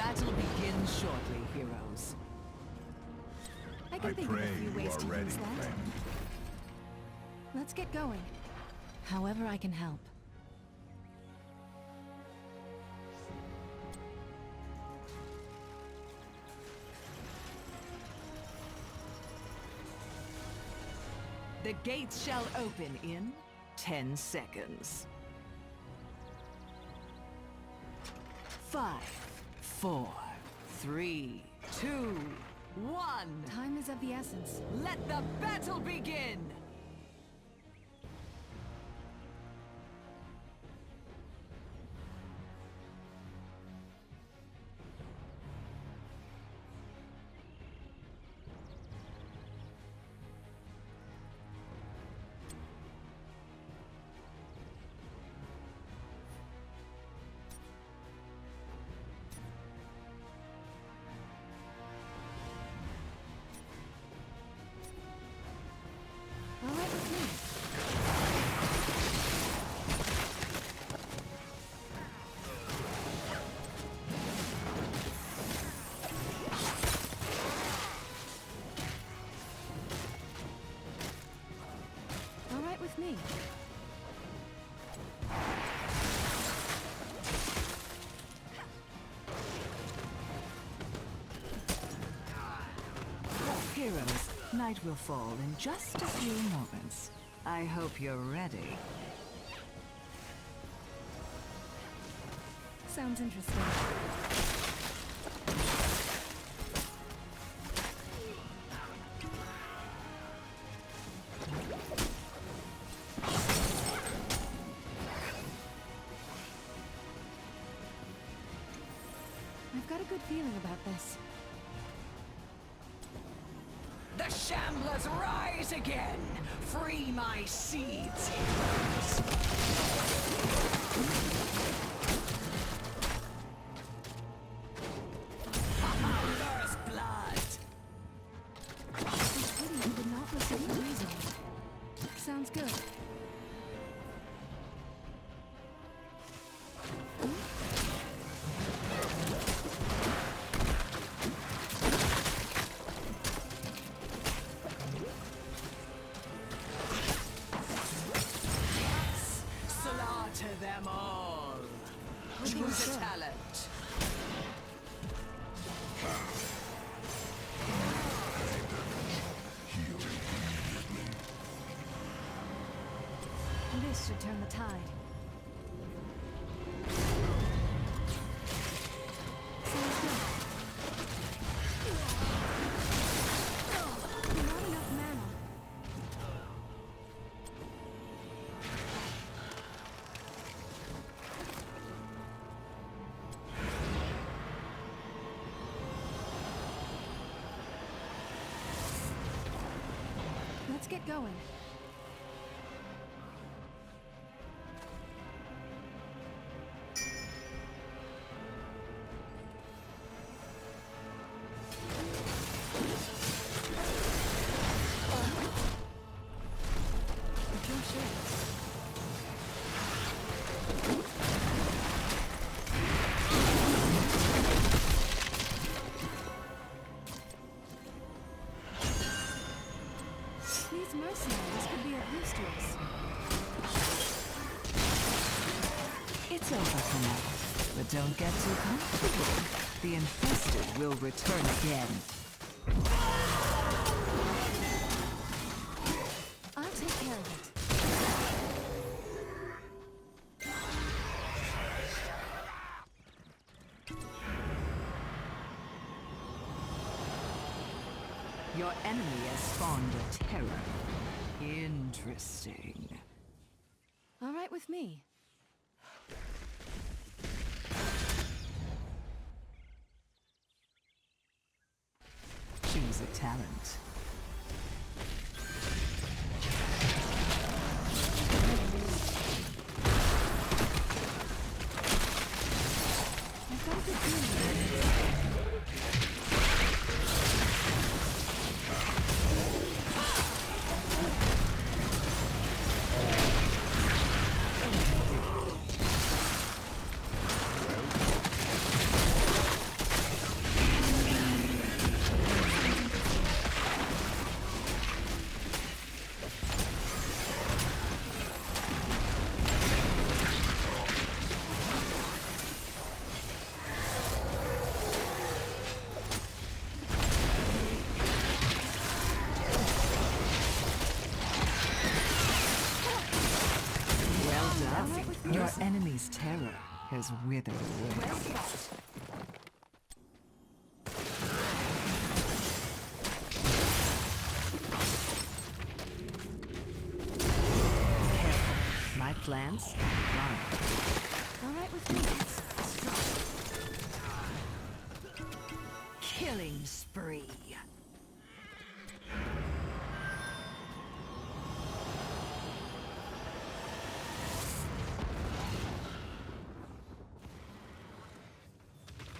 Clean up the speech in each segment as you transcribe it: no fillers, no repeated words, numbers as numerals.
Battle begins shortly, heroes. I can think of a few ways to ready, use that. friend. Let's get going. However I can help. The gates shall open in 10 seconds. 5, 4, 3, 2, 1. Time is of the essence. Let the battle begin! All right with me. All right with me. Heroes, night will fall in just a few moments. I hope you're ready. Sounds interesting. I've got a good feeling about this. The Shamblers rise again! Free my seeds, heroes! First blood! It's pity you did not receive the reason. Sounds good. Slaughter them all! Choose a talent! This should turn the tide. Sounds good. Not enough mana. Let's get going. These mercenaries could be of use to us. It's over for now, but don't get too comfortable. The infested will return again. I'll take care of it. Your enemy has spawned a terror. Interesting. All right with me. Choose a talent. I've got a good feeling. has withered away. Well fought. Careful. My plans are All right with me. killing spree.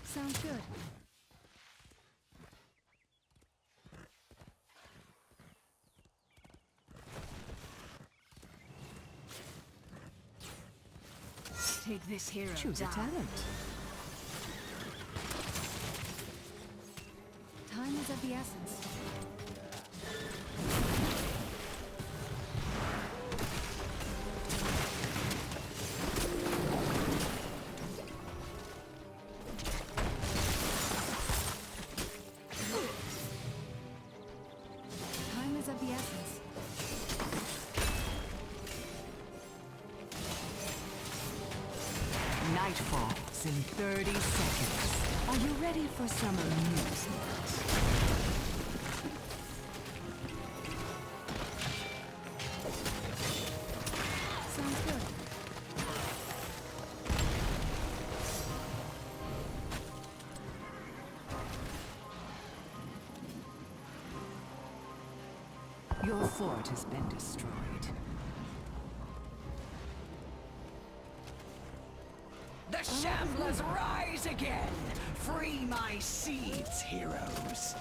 Sounds good. Take this hero Choose a down. talent. Time is of the essence. Time is of the essence. Night falls in 30 seconds. Are you ready for some amusement? Sounds good. Your fort has been destroyed. The Shamblers rise again! Free my seeds, heroes!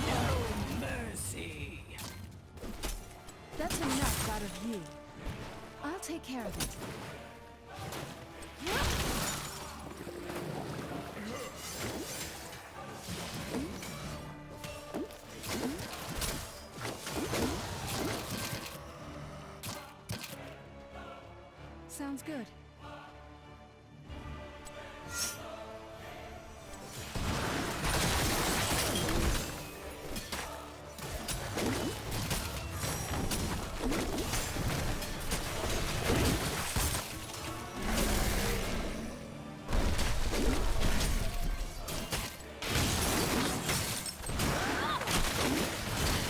No mercy! That's enough out of you. I'll take care of it. Sounds good.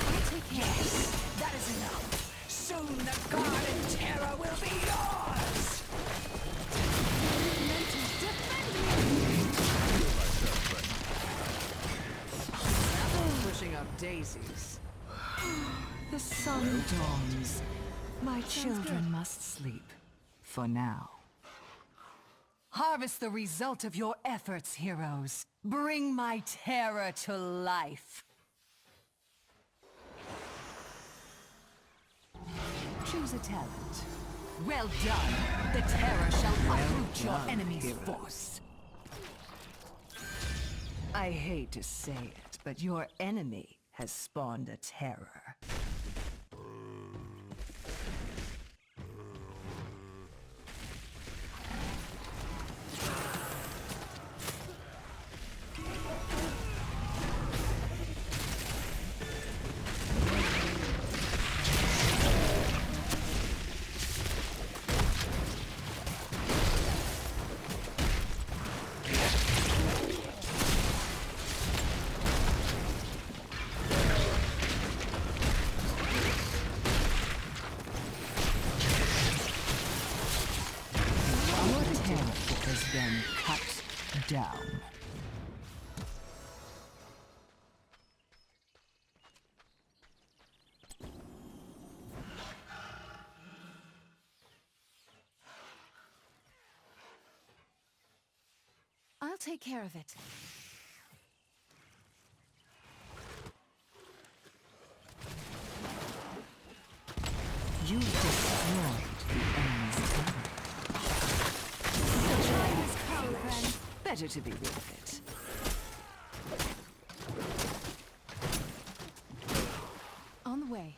I'll take care. That is enough! Soon the Garden Terror will be yours! Pushing up daisies. The sun dawns. My children must sleep. For now. Harvest the result of your efforts, heroes. Bring my terror to life. Choose a talent. Well done. The terror shall uproot your enemy's force. I hate to say it, but your enemy has spawned a terror. Your terror has been cut down. I'll take care of it. You destroyed the enemy's tower. Better to be rid of it. On the way.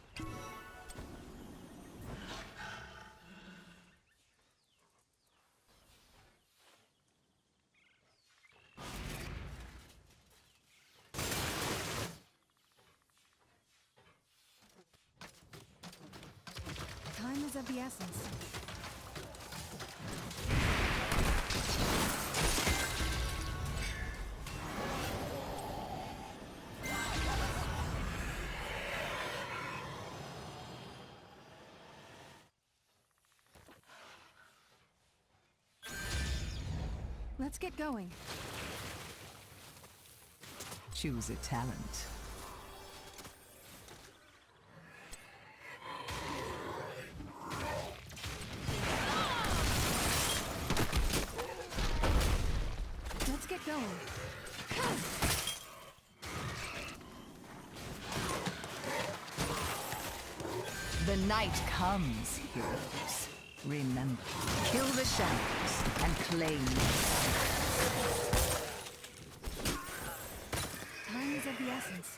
Time is of the essence. Let's get going. Choose a talent. Let's get going. The night comes, heroes. Remember, kill the shadows and claim your Time is of the essence.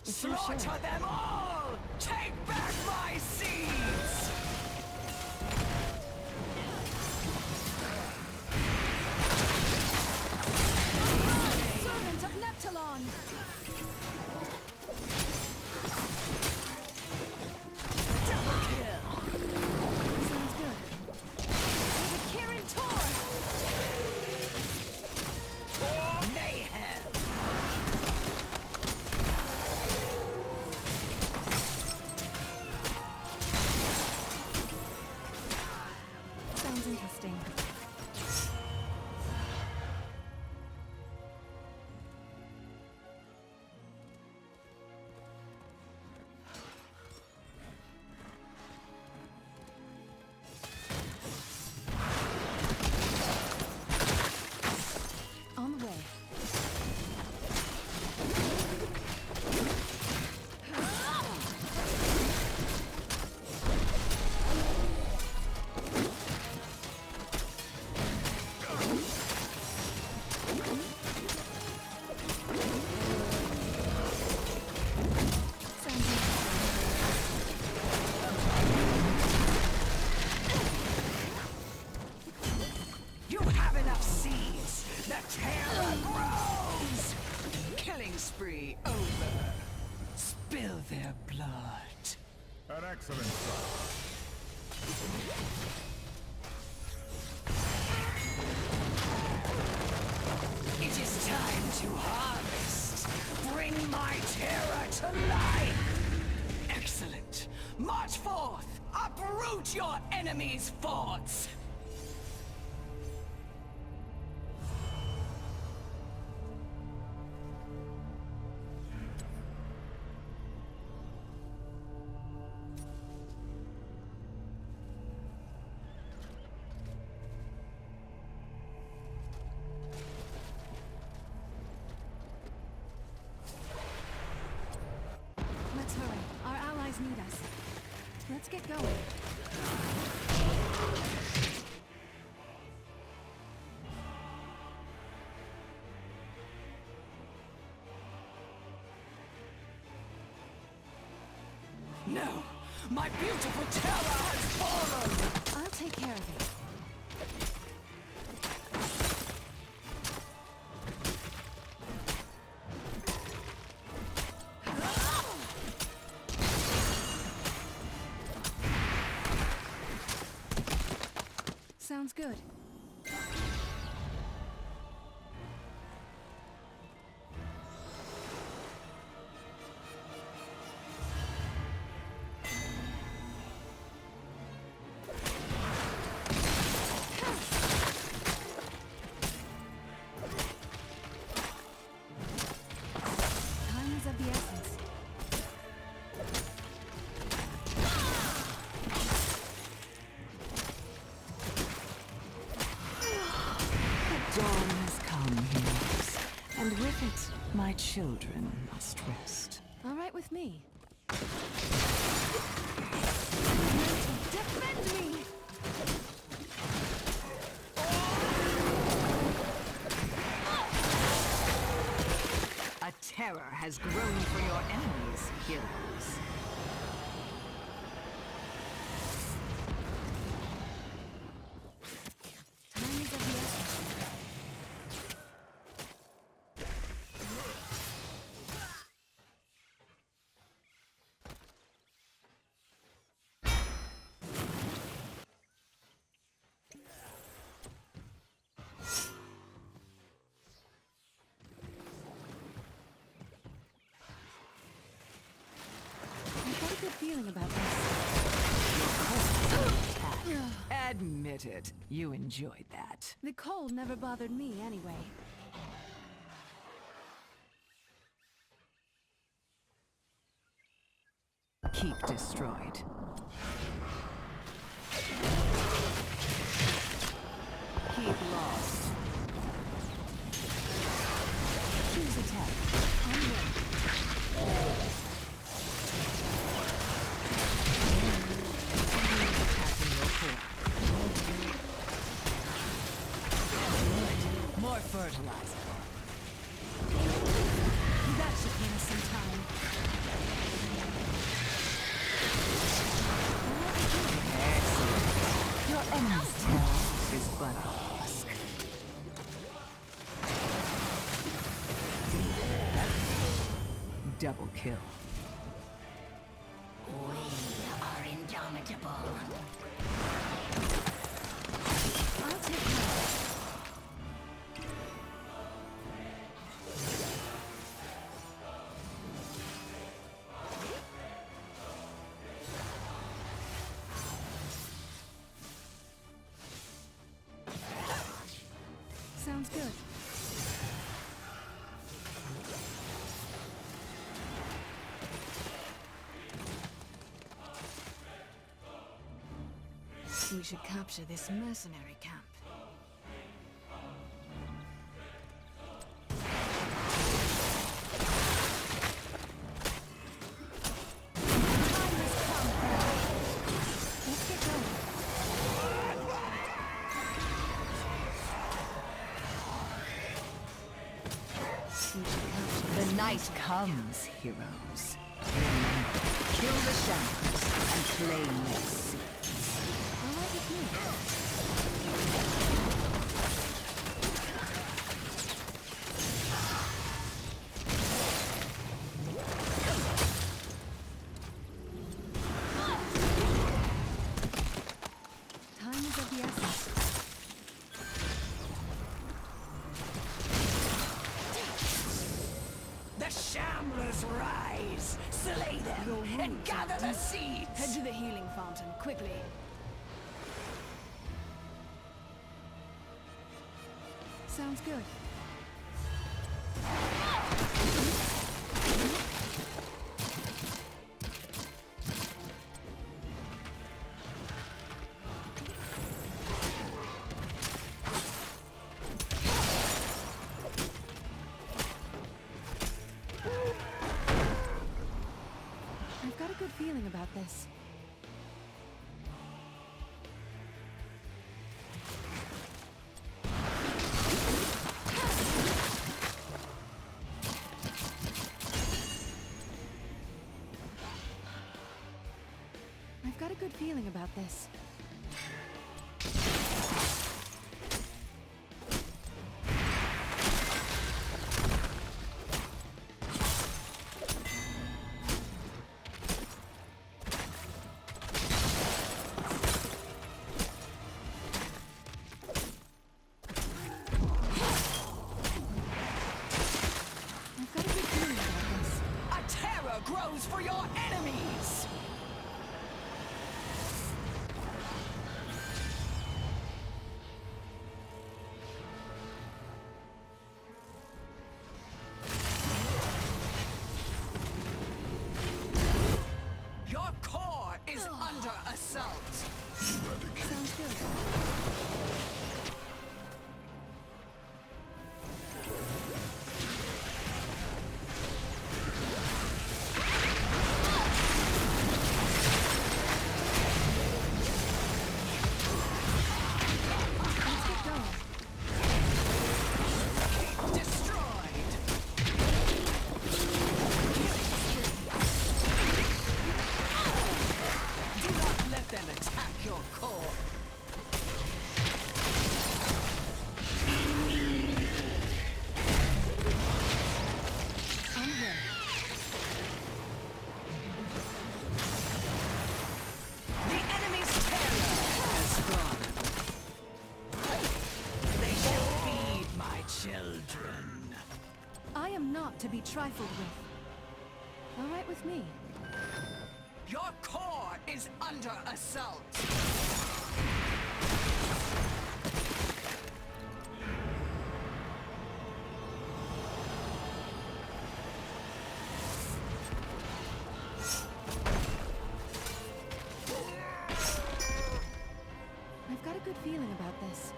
It's so Slaughter short. them all! Take back my seeds! Servant of Neptulon! Double kill! Sounds good. The Kirin Tor! Mayhem! Sounds interesting. On the way. Sounds interesting. You have enough seeds! The terror grows! Killing spree over. Spill their blood. An excellent start. It is time to harvest. Bring my terror to life. Excellent. March forth. Uproot your enemy's forts. Let's hurry. Our allies need us. Let's get going. No! My beautiful terror has fallen! I'll take care of it. Sounds good. Time is of the essence. dawn has come, heroes. And with it, my children must rest. All right with me. Defend me! A terror has grown for your enemies, heroes. feeling about this. Admit it, you enjoyed that. The cold never bothered me anyway. Keep destroyed. Keep lost. Choose attack. Onward. Attacking your core. More fertilizer. That should gain us some time. Excellent. Your enemy's tail is but a husk. Double kill. We are indomitable. I'll take care of it. Sounds good. We should capture this mercenary camp. Let's get going. We should capture The night comes, heroes. Remember, kill the shadows and claim their secrets. all right with me. Time is of the essence. The Shamblers rise! Slay them Your and wounds gather are the deep. seeds! Head to the healing fountain, quickly. Sounds good. I've got a good feeling about this. I've got a good feeling about this. I've got a good feeling about this. A terror grows for your enemies! Your core is under assault! Sounds good. Let's get going. Destroyed! Do not let them attack your core! Onward. The enemy's terror has gone. They shall feed my children. I am not to be trifled with. All right with me. Your core is under assault! I've got a good feeling about this.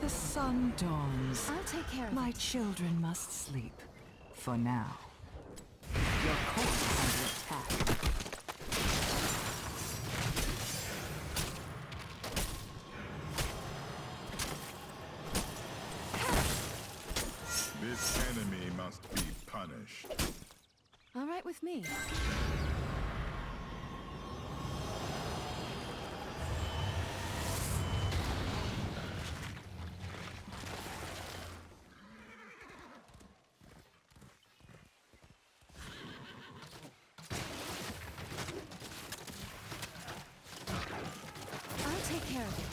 The sun dawns. I'll take care of My it. children must sleep. For now. Your core is under attack. This enemy must be punished. All right with me. I'll take care of it.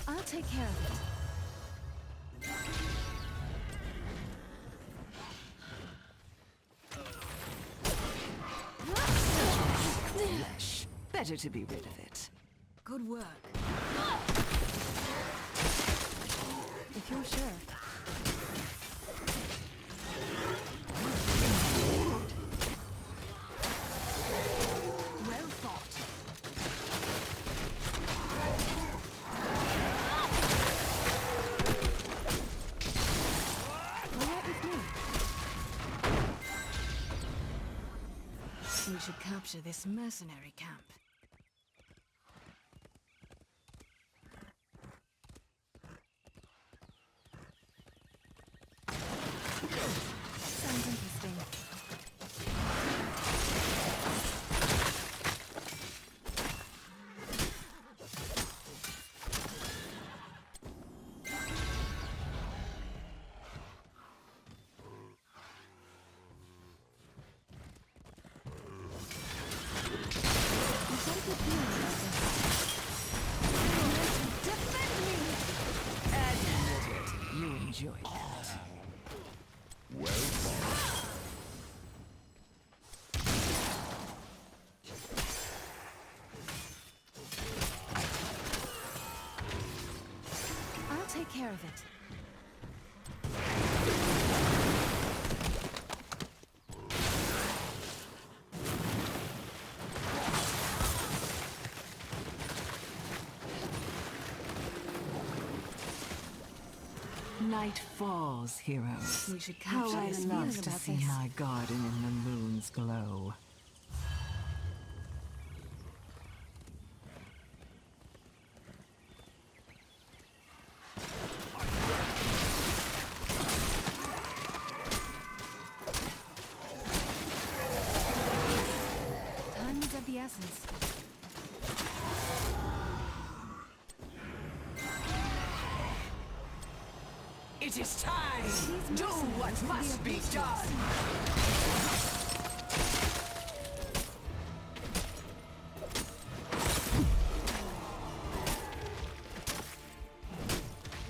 I'll take care of it. Flesh. Better to be rid of it. Good work. If you're sure. Well fought. All right with me. We should capture this mercenary camp. Sounds interesting. I've got a good feeling about this. Defend me! Admit it. You enjoy that. Well fought. I'll take care of it. Night falls, heroes. We should How capture I this love feeling to about see this. my garden in the moon's glow. Time is of the essence. It is time! These Do what mercenaries must be be of use to us. done!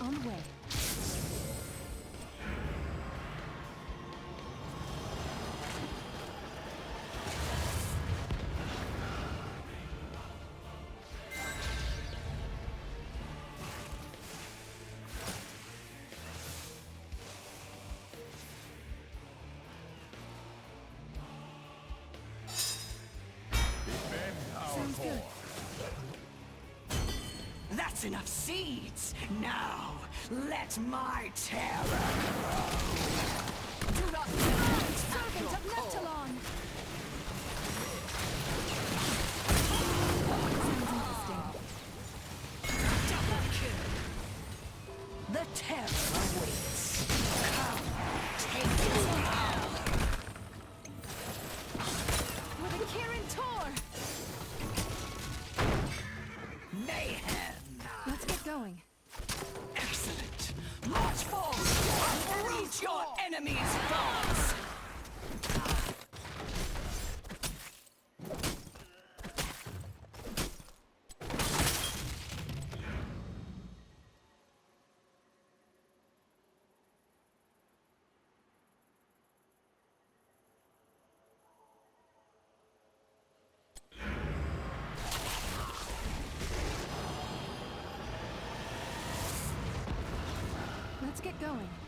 On the way. Defend our Sounds core. good. That's enough seeds! Now, let my terror grow! Do not let these falls! Let's get going.